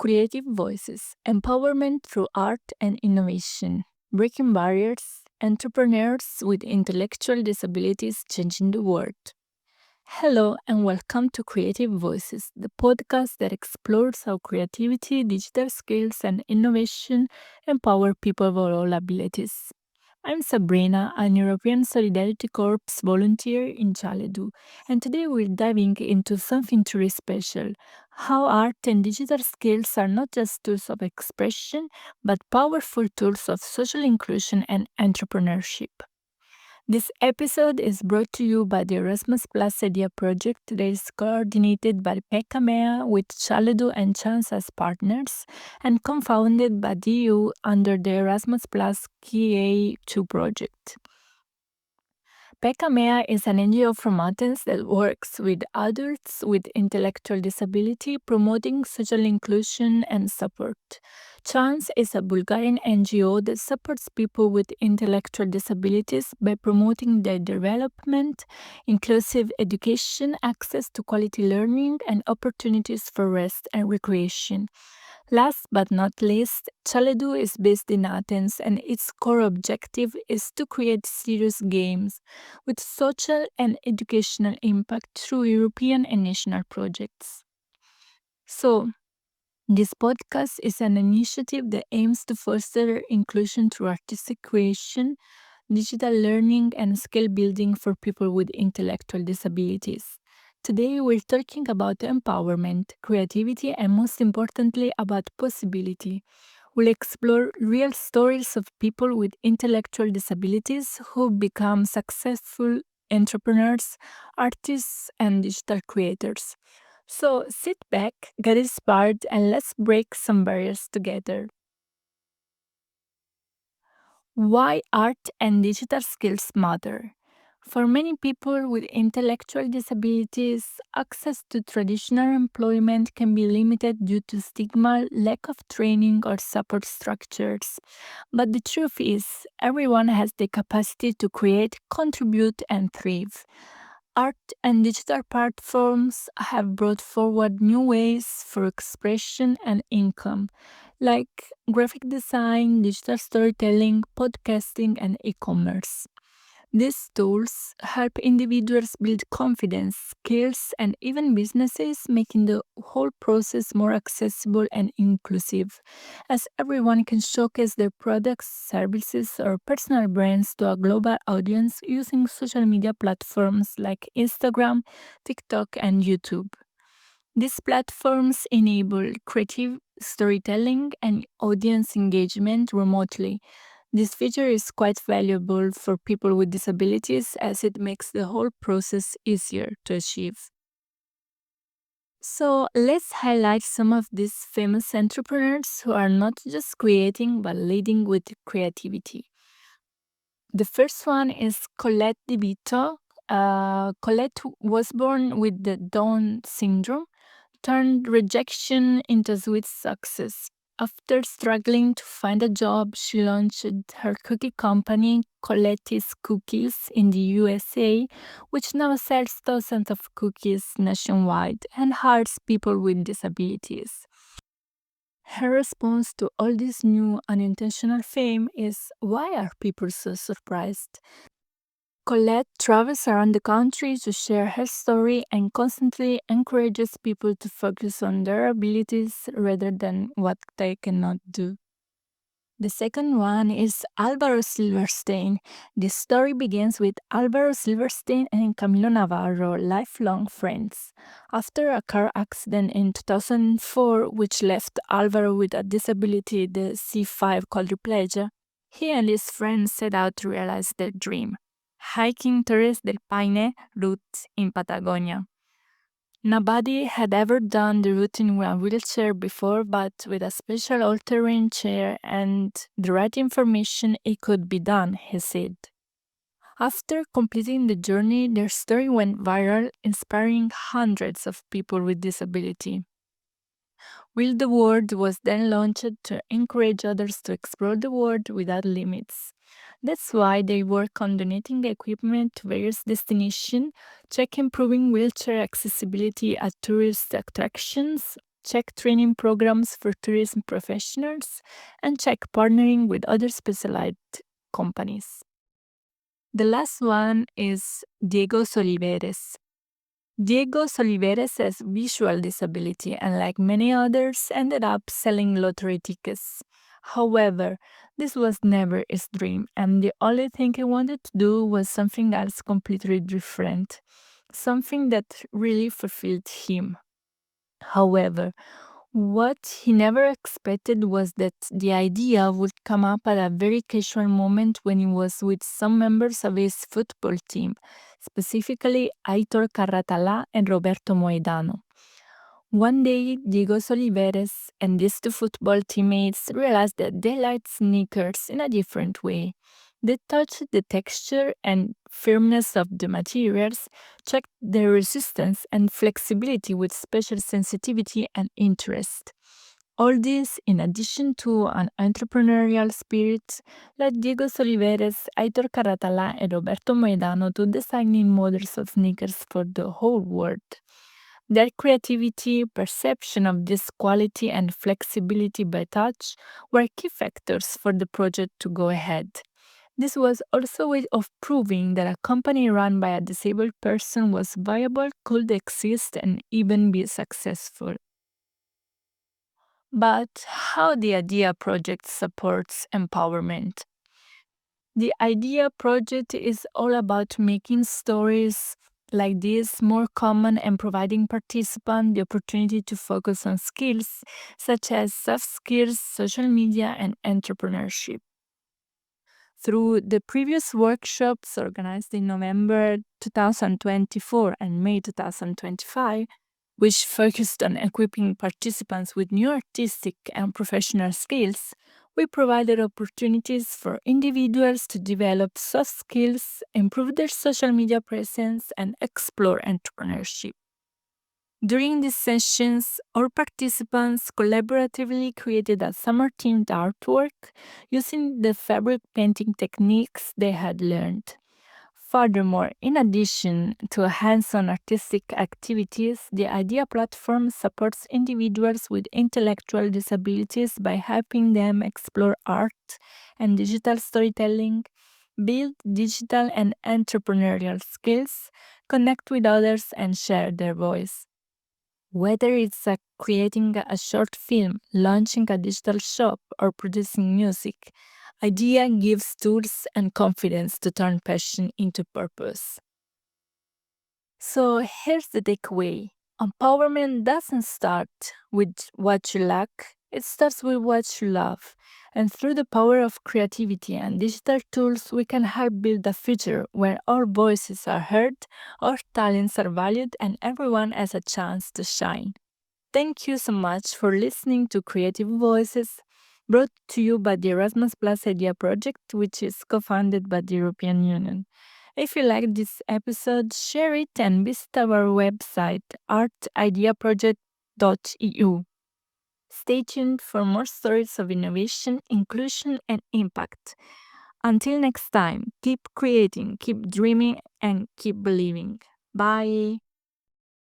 Creative Voices, Empowerment through Art and Innovation, Breaking Barriers, Entrepreneurs with Intellectual Disabilities Changing the World. Hello and welcome to Creative Voices, the podcast that explores how creativity, digital skills, and innovation empower people of all abilities. I'm Sabrina, an European Solidarity Corps volunteer in Challedu, and today we're diving into something truly special: how art and digital skills are not just tools of expression, but powerful tools of social inclusion and entrepreneurship. This episode is brought to you by the Erasmus Plus IDeA project that is coordinated by PekAmeA with Challedu and Chance as partners and co-founded by the EU under the Erasmus Plus KA2 project. PekAmeA is an NGO from Athens that works with adults with intellectual disability, promoting social inclusion and support. Chance is a Bulgarian NGO that supports people with intellectual disabilities by promoting their development, inclusive education, access to quality learning, and opportunities for rest and recreation. Last but not least, Challedu is based in Athens, and its core objective is to create serious games with social and educational impact through European and national projects. So, this podcast is an initiative that aims to foster inclusion through artistic creation, digital learning, and skill building for people with intellectual disabilities. Today, we're talking about empowerment, creativity, and most importantly, about possibility. We'll explore real stories of people with intellectual disabilities who become successful entrepreneurs, artists, and digital creators. So sit back, get inspired, and let's break some barriers together. Why art and digital skills matter. For many people with intellectual disabilities, access to traditional employment can be limited due to stigma, lack of training, or support structures. But the truth is, everyone has the capacity to create, contribute, and thrive. Art and digital platforms have brought forward new ways for expression and income, like graphic design, digital storytelling, podcasting, and e-commerce. These tools help individuals build confidence, skills, and even businesses, making the whole process more accessible and inclusive, as everyone can showcase their products, services, or personal brands to a global audience using social media platforms like Instagram, TikTok, and YouTube. These platforms enable creative storytelling and audience engagement remotely. This feature is quite valuable for people with disabilities as it makes the whole process easier to achieve. So let's highlight some of these famous entrepreneurs who are not just creating but leading with creativity. The first one is Colette Di Vito. Colette was born with the Down syndrome, turned rejection into sweet success. After struggling to find a job, she launched her cookie company, Colette's Cookies, in the USA, which now sells thousands of cookies nationwide and hires people with disabilities. Her response to all this new unintentional fame is, why are people so surprised? Colette travels around the country to share her story and constantly encourages people to focus on their abilities rather than what they cannot do. The second one is Álvaro Silverstein. The story begins with Álvaro Silverstein and Camilo Navarro, lifelong friends. After a car accident in 2004, which left Álvaro with a disability, the C5 quadriplegia, he and his friends set out to realize their dream: hiking Torres del Paine route in Patagonia. Nobody had ever done the route in a wheelchair before, but with a special all-terrain chair and the right information, it could be done, he said. After completing the journey, their story went viral, inspiring hundreds of people with disability. Will the World was then launched to encourage others to explore the world without limits. That's why they work on donating equipment to various destinations, check improving wheelchair accessibility at tourist attractions, check training programs for tourism professionals, and check partnering with other specialized companies. The last one is Diego Oliveres. Diego Oliveres has visual disability and, like many others, ended up selling lottery tickets. However, this was never his dream, and the only thing he wanted to do was something else completely different, something that really fulfilled him. However, what he never expected was that the idea would come up at a very casual moment when he was with some members of his football team, specifically Aitor Carratala and Roberto Moedano. One day, Diego Oliveres and these two football teammates realized that they liked sneakers in a different way. They touched the texture and firmness of the materials, checked their resistance and flexibility with special sensitivity and interest. All this in addition to an entrepreneurial spirit led Diego Oliveres, Aitor Carratala, and Roberto Moedano to designing models of sneakers for the whole world. Their creativity, perception of this quality, and flexibility by touch were key factors for the project to go ahead. This was also a way of proving that a company run by a disabled person was viable, could exist, and even be successful. But how the IDeA project supports empowerment? The IDeA project is all about making stories like this more common and providing participants the opportunity to focus on skills such as soft skills, social media, and entrepreneurship. Through the previous workshops organized in November 2024 and May 2025, which focused on equipping participants with new artistic and professional skills, we provided opportunities for individuals to develop soft skills, improve their social media presence, and explore entrepreneurship. During these sessions, our participants collaboratively created a summer-themed artwork using the fabric painting techniques they had learned. Furthermore, in addition to hands-on artistic activities, the IDeA platform supports individuals with intellectual disabilities by helping them explore art and digital storytelling, build digital and entrepreneurial skills, connect with others, and share their voice. Whether it's creating a short film, launching a digital shop, or producing music, IDeA gives tools and confidence to turn passion into purpose. So here's the takeaway. Empowerment doesn't start with what you lack, it starts with what you love. And through the power of creativity and digital tools, we can help build a future where our voices are heard, our talents are valued, and everyone has a chance to shine. Thank you so much for listening to Creative Voices, brought to you by the Erasmus Plus IDeA project, which is co-funded by the European Union. If you liked this episode, share it and visit our website, artideaproject.eu. Stay tuned for more stories of innovation, inclusion, and impact. Until next time, keep creating, keep dreaming, and keep believing. Bye!